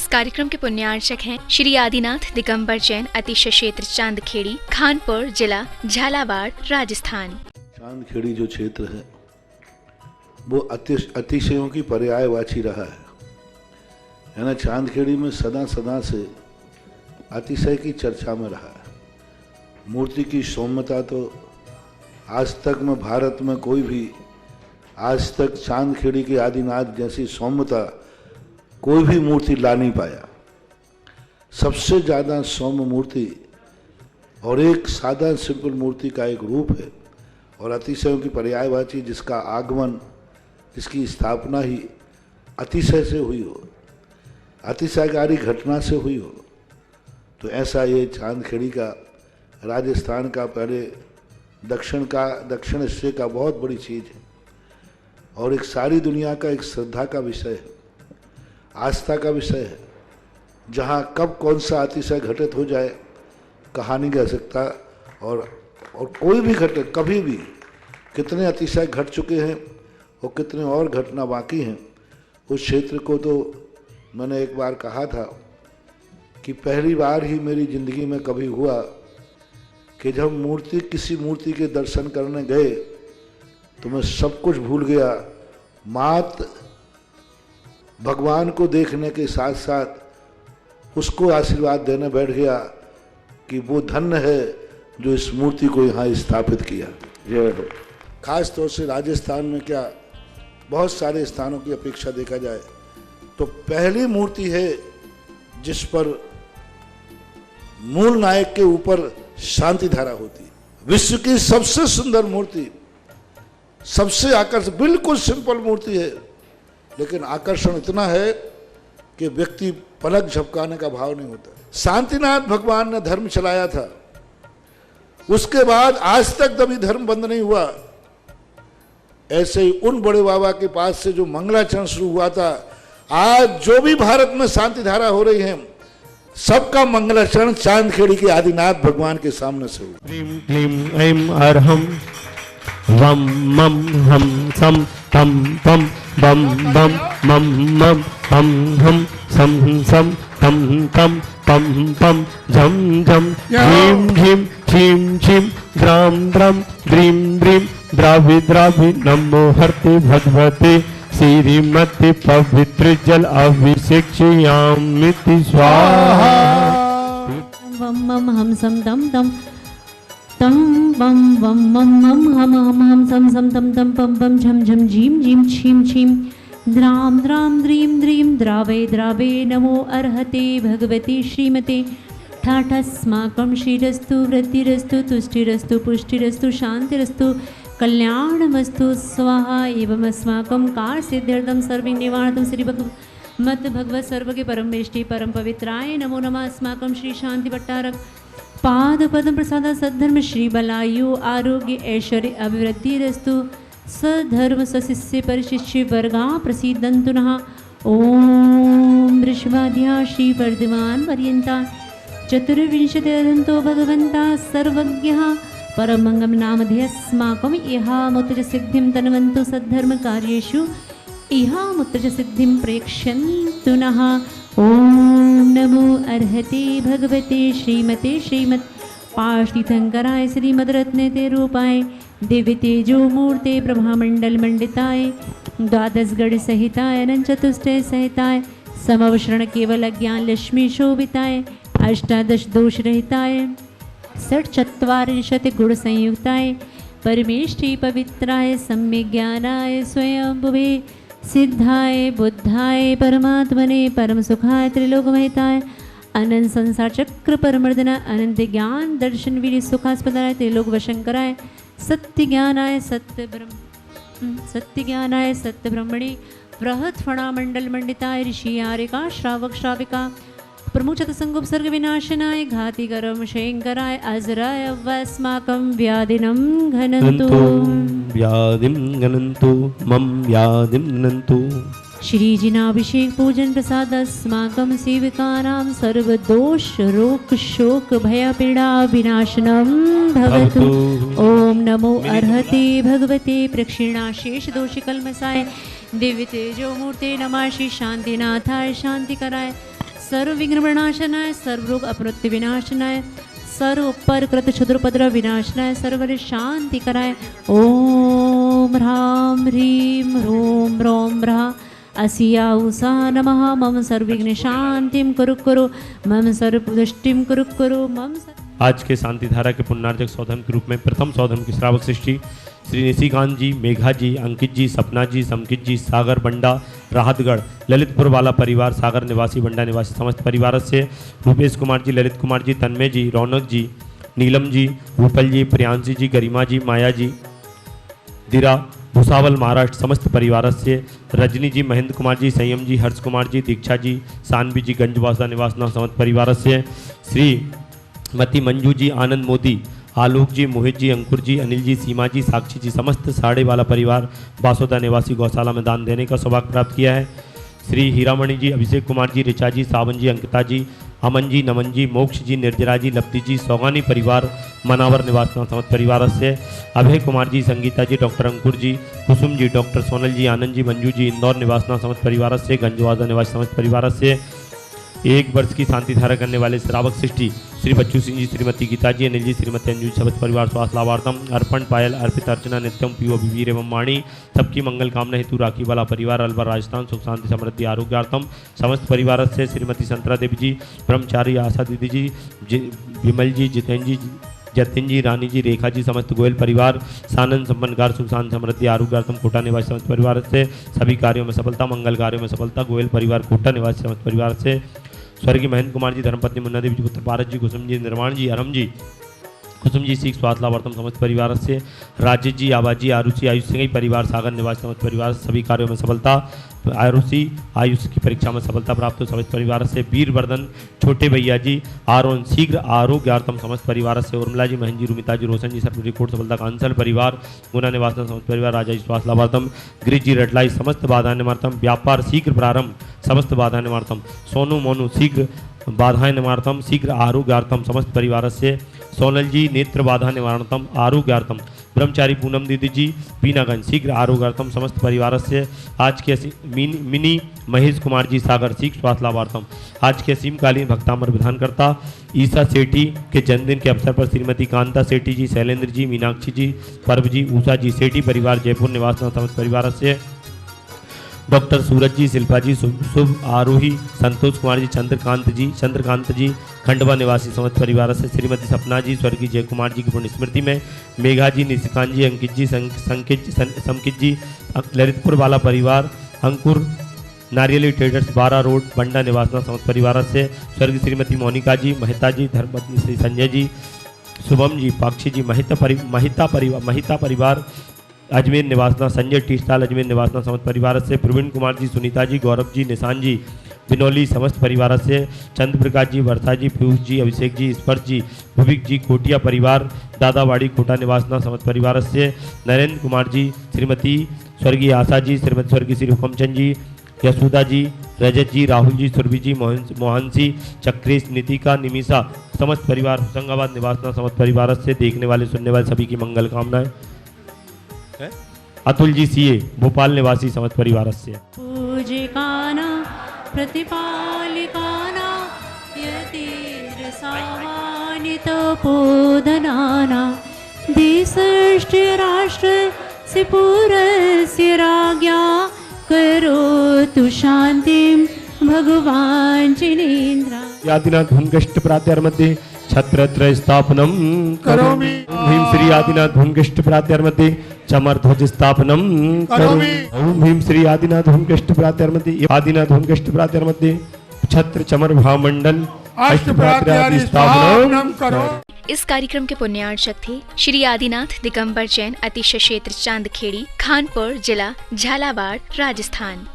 कार्यक्रम के पुण्यार्चक हैं श्री आदिनाथ दिगंबर जैन अतिशय क्षेत्र चांदखेड़ी, खानपुर जिला, झालावाड़, राजस्थान। चांदखेड़ी जो क्षेत्र है वो अतिशयों की पर्यायवाची रहा है ना। चांदखेड़ी में सदा सदा से अतिशय की चर्चा में रहा है। मूर्ति की सौम्यता तो आज तक में भारत में कोई भी आज तक चांदखेड़ी के आदिनाथ जैसी सौम्यता कोई भी मूर्ति ला नहीं पाया। सबसे ज़्यादा सौम्य मूर्ति और एक सादा सिंपल मूर्ति का एक रूप है और अतिशयों की पर्यायवाची जिसका आगमन, जिसकी स्थापना ही अतिशय से हुई हो, अतिशयकारी घटना से हुई हो, तो ऐसा ये चांदखेड़ी का राजस्थान का पहले दक्षिण हिस्से का बहुत बड़ी चीज़ है और एक सारी दुनिया का एक श्रद्धा का विषय है, आस्था का विषय है। जहाँ कब कौन सा अतिशय घटित हो जाए कहा नहीं जा सकता और कोई भी घटे कभी भी कितने अतिशय घट चुके हैं और कितने और घटना बाकी हैं। उस क्षेत्र को तो मैंने एक बार कहा था कि पहली बार ही मेरी ज़िंदगी में कभी हुआ कि जब किसी मूर्ति के दर्शन करने गए तो मैं सब कुछ भूल गया। मात भगवान को देखने के साथ साथ उसको आशीर्वाद देने बैठ गया कि वो धन्य है जो इस मूर्ति को यहाँ स्थापित किया। जय हो। खास तौर से राजस्थान में क्या बहुत सारे स्थानों की अपेक्षा देखा जाए तो पहली मूर्ति है जिस पर मूल नायक के ऊपर शांति धारा होती है। विश्व की सबसे सुंदर मूर्ति, सबसे आकर्षक, बिल्कुल सिंपल मूर्ति है लेकिन आकर्षण इतना है कि व्यक्ति पलक झपकाने का भाव नहीं होता। शांतिनाथ भगवान ने धर्म चलाया था, उसके बाद आज तक कभी धर्म बंद नहीं हुआ। ऐसे ही उन बड़े बाबा के पास से जो मंगलाचरण शुरू हुआ था, आज जो भी भारत में शांति धारा हो रही है सबका मंगलाचरण चांदखेड़ी के आदिनाथ भगवान के सामने से हुआ। क्लीं क्लीं ऐं अर्हं वम मम हम सम तम पम बम बम मम मम हम हम सम सम तम तम पम पम झम झम ह्रीं ह्रीं छीं छीं द्रां द्रां द्रीं द्रीं द्रावि द्रावि नमो हरते भगवते श्रीमते पवित्र जल अभिषेक्ष्यामिति स्वाहा। वम मम हम सम तम तम तम बम वम मम मम हम सम सम तम तम पम पम झम झम झीम झीम छीम छीम द्राम द्राम द्रीम द्रीम द्रावे द्रावे नमो अर्हते भगवते श्रीमते ठाठस्माकं श्रीरस्तु वृद्धिरस्तु तुष्टिरस्तु पुष्टिरस्तु शांतिरस्तु कल्याणमस्तु स्वाहा। एवं अस्माकं कार्यसिद्ध्यर्थं सर्वनिवारणं श्री मत भगवत सर्व के परम वेष्टि परम पवित्राय नमो नमः। अस्माकं श्री शांति भट्टारक पाद पद्म प्रसाद सद्धर्म श्री बलायु आरोग्य ऐश्वर्य अभिवृद्धिरस्तु सधर्म सशिष्य परिशिष्य वर्गा प्रसीदन्तु नः। ओम वृषभाध्या श्री वर्धमान पर्यन्ता चतुर्विंशतिरन्तो भगवन्ता सर्वज्ञः परमंगम नामधेयस्माकं इहामुत्र सिद्धिं तन्वन्तु सद्धर्म कार्येषु इहामुत्र सिद्धिं प्रेक्ष्यन्तु नः। ओम नमो अर्हते भगवते श्रीमते श्रीमत् पार्थितंकराय श्रीमद्रत्नते रूपाय दिव्य तेजो मूर्ते प्रभामंडल मंडिताय द्वादश गण सहिताय अनंत चतुष्टय सहिताय समवशरण केवल ज्ञान लक्ष्मी शोभिताय अष्टादश दोष रहिताय षट्चत्वारिंशत् गुण संयुक्ताय परमेष्ठी पवित्राय सम्यक् ज्ञानाय स्वयंभुवे सिद्धाय बुद्धाय परमात्मने परम सुखाय त्रिलोकमहिताय अनंत संसार चक्र परमर्दना अनंत ज्ञान दर्शन वीर सुखास्पदाय त्रिलोक वशंकराय सत्य ज्ञानाय सत्य ब्रह्मणि बृहत् फणा मंडल मंडिताय ऋषि आर्यका श्रावक श्राविका प्रमुचत संगोपसर्ग विनाशनाय घाति करम शंकराय अजराय वस्माकं व्याधिनं घनन्तु व्याधिं घनन्तु मम व्याधिं घनन्तु। श्रीजिनाभिषेक पूजन प्रसाद अस्माकं सेविकानां सर्वदोष रोग शोक भय पीड़ा विनाशनं भवतु। ओम नमो अर्हते भगवते प्रक्षिणाशेष दोष कल्मसाय दिव्य तेजो मूर्ते नमः। श्री शांतिनाथाय शांति कराय सर्व विघ्न विनाशनाय, सर्व रोग अपमृत्यु विनाशनाय, सर्व पर कृत क्षुद्रपद्र विनाशनाय, सर्व शांति कराय। ओम ह्रां ह्रीं ह्रूं ह्रौं ह्रां असिया उषा नमः। मम सर्वविघ्न शांतिं कुरु कुरु, मम सर्वपुष्टिं कुरु कुरु, मम आज के शांति धारा के पुण्यार्जक सौधन के रूप में प्रथम सौधन की श्रावक सृष्टि श्री निशिकांत जी, मेघा जी, अंकित जी, सपना जी, समकित जी, सागर बंडा, राहतगढ़, ललितपुर वाला परिवार, सागर निवासी, बंडा निवासी समस्त परिवार से रूपेश कुमार जी, ललित कुमार जी, तन्मय जी, रौनक जी, नीलम जी, रूपल जी, प्रियांशी जी, गरिमा जी, माया जी, दिरा भुसावल महाराष्ट्र समस्त परिवार से रजनी जी, महेंद्र कुमार जी, संयम जी, हर्ष कुमार जी, दीक्षा जी, सानवी जी, गंजवासा निवास समस्त परिवार से श्री मती मंजू जी, आनंद मोदी, आलोक जी, मोहित जी, अंकुर जी, अनिल जी, सीमा जी, साक्षी जी समस्त साड़े वाला परिवार बासोदा निवासी गौशाला में दान देने का सौभाग्य प्राप्त किया है। श्री हीरामणि जी, अभिषेक कुमार जी, ऋचा जी, सावन जी, अंकिता जी, अमन जी, नमन जी, मोक्ष जी, निर्जरा जी, लब्धि जी, सौगानी परिवार मनावर निवास समस्त परिवार से अभय कुमार जी, संगीता जी, डॉक्टर अंकुर जी, कुसुम जी, डॉक्टर सोनल जी, आनंद जी, मंजू जी, इंदौर निवास समस्त परिवार से गंजवाजा निवासी समस्त परिवार से 1 वर्ष की शांति धारा करने वाले श्रावक सृष्टि श्री बच्चू सिंह जी, श्रीमती गीता जी, अनिल जी, श्रीमती अंजू समस्त परिवार स्वास्थ्य लाभार्थम अर्पण पायल अर्पित अर्चना नित्यम पीओ वीर एवं वाणी सबकी मंगल कामना हेतु राखी वाला परिवार अलवर राजस्थान सुख शांति समृद्धि आरोग्यार्थम समस्त परिवार से श्रीमती संतरा देवी जी, ब्रह्मचारी आशा दीदी जी, विमल जी, जितेंद्र जी, जतिन जी, रानी जी, रेखा जी समस्त गोयल परिवार सानंद संपन्नकार सुख शांति समृद्धि आरोग्यार्थम कोटा निवासी समस्त परिवार से सभी कार्यों में सफलता, मंगल कार्यों में सफलता, गोयल परिवार कोटा निवासी समस्त परिवार से स्वर्गीय महेंद्र कुमार जी, धर्मपत्नी मुन्ना देवी जी, पुत्र पारस जी, कुसुम जी, निर्माण जी, अरम जी, कुसुम जी, सीख स्वास्थ्य लाभार्थम समस्त परिवार से राजेश जी, आबाजी, आरुषि, आयुष सिंह परिवार, सागर निवासी समस्त परिवार से सभी कार्यों में सफलता, आरुषि आयुष की परीक्षा में सफलता प्राप्त हो समस्त परिवार से वीरवर्धन छोटे भैया जी, आरोन शीघ्र आरोग्यार्थम समस्त परिवार से उर्मिला जी, महन जी, रुमिता जी, रोशन जी सर्व रिकॉर्ड सफलता कांसल परिवार, गुना निवास समस्त परिवार, राजा जी स्वास्थ्य लाभार्थम, गिरीश जी रटलाई समस्त बाधा निवार्थम, व्यापार शीघ्र प्रारंभ समस्त बाधा निवार्थम, सोनू मोनू शीघ्र बाधाएं निवार्थम, शीघ्र आरोग्यार्थम समस्त परिवार से सोनल जी, नेत्र बाधा निवारणतम आरोग्यार्थम, ब्रह्मचारी पूनम दीदी जी, पीनागंज शीघ्र आरोग्यार्थम समस्त परिवार से आज के मिनी महेश कुमार जी, सागर शीघ्र स्वास्थ्य लाभार्थम, आज के असीमकालीन भक्तामर विधानकर्ता ईसा सेठी के जन्मदिन के अवसर पर श्रीमती कांता सेठी जी, शैलेंद्र जी, मीनाक्षी जी, पर्व जी, उषा जी सेठी परिवार जयपुर निवास समस्त परिवार से डॉक्टर सूरज जी, शिल्पा जी, शुभ आरोही, संतोष कुमार जी, चंद्रकांत जी खंडवा निवासी समस्त परिवार से श्रीमती सपना जी, स्वर्गीय जय कुमार जी की पुण्य स्मृति में मेघा जी, निशिकांत जी, अंकित जी, समकित जी, ललितपुर वाला परिवार, अंकुर नारियली ट्रेडर्स 12 रोड बंडा निवास समस्त परिवार से स्वर्गीय श्रीमती मोनिका जी, महिता जी, धर्मपत्नी श्री संजय जी, शुभम जी, पाक्षी जी, महिता परिवार अजमेर निवासना, संजय टीस्टाल अजमेर निवासना समस्त परिवार से प्रवीण कुमार जी, सुनीता जी, गौरव जी, निशान जी, बिनौली समस्त परिवार से चंद्र प्रकाश जी, वर्षा जी, पीयूष जी, अभिषेक जी, स्पर्श जी, भुविक जी, कोटिया परिवार, दादावाड़ी कोटा निवासना समस्त परिवार से नरेंद्र कुमार जी, श्रीमती स्वर्गीय आशा जी, श्रीमती स्वर्गीय श्री हुकमचंद जी, यशोदा जी, रजत जी, राहुल जी, सुरभि जी, मोहन जी, चक्रेश, नितिका, निमिषा समस्त परिवार होशंगाबाद निवासना समस्त परिवार से देखने वाले सुनने वाले सभी की मंगल कामनाएं। अतुल जी सीए भोपाल निवासी समस्त परिवार से पूजिकाना प्रतिपालिकाना यतीर सामान्यत पोधनाना देशस्य राष्ट्र से पूरस्य राज्ञा करोतु शांतिं भगवान जिनेन्द्र। आदिनाथ धूमकेष्ट प्रात्यर्मध्ये छत्रत्रय स्थापनम करोमि। भीम श्री आदिनाथ धूमकेष्ट प्रात्यर्मध्ये चमर ध्वज स्थापनम करोमि। ओम भीम श्री आदिनाथ धूमकेष्ट प्रात्यर्मध्ये आदिनाथ धूमकेष्ट प्रात्यर्मध्ये छत्र चमर भामंडल अष्टप्रात्यादि स्थापनम करो। इस कार्यक्रम के पुण्यार्चक थे श्री आदिनाथ दिगंबर जैन, अतिशय क्षेत्र चांदखेड़ी, खानपुर जिला झालावाड़, राजस्थान।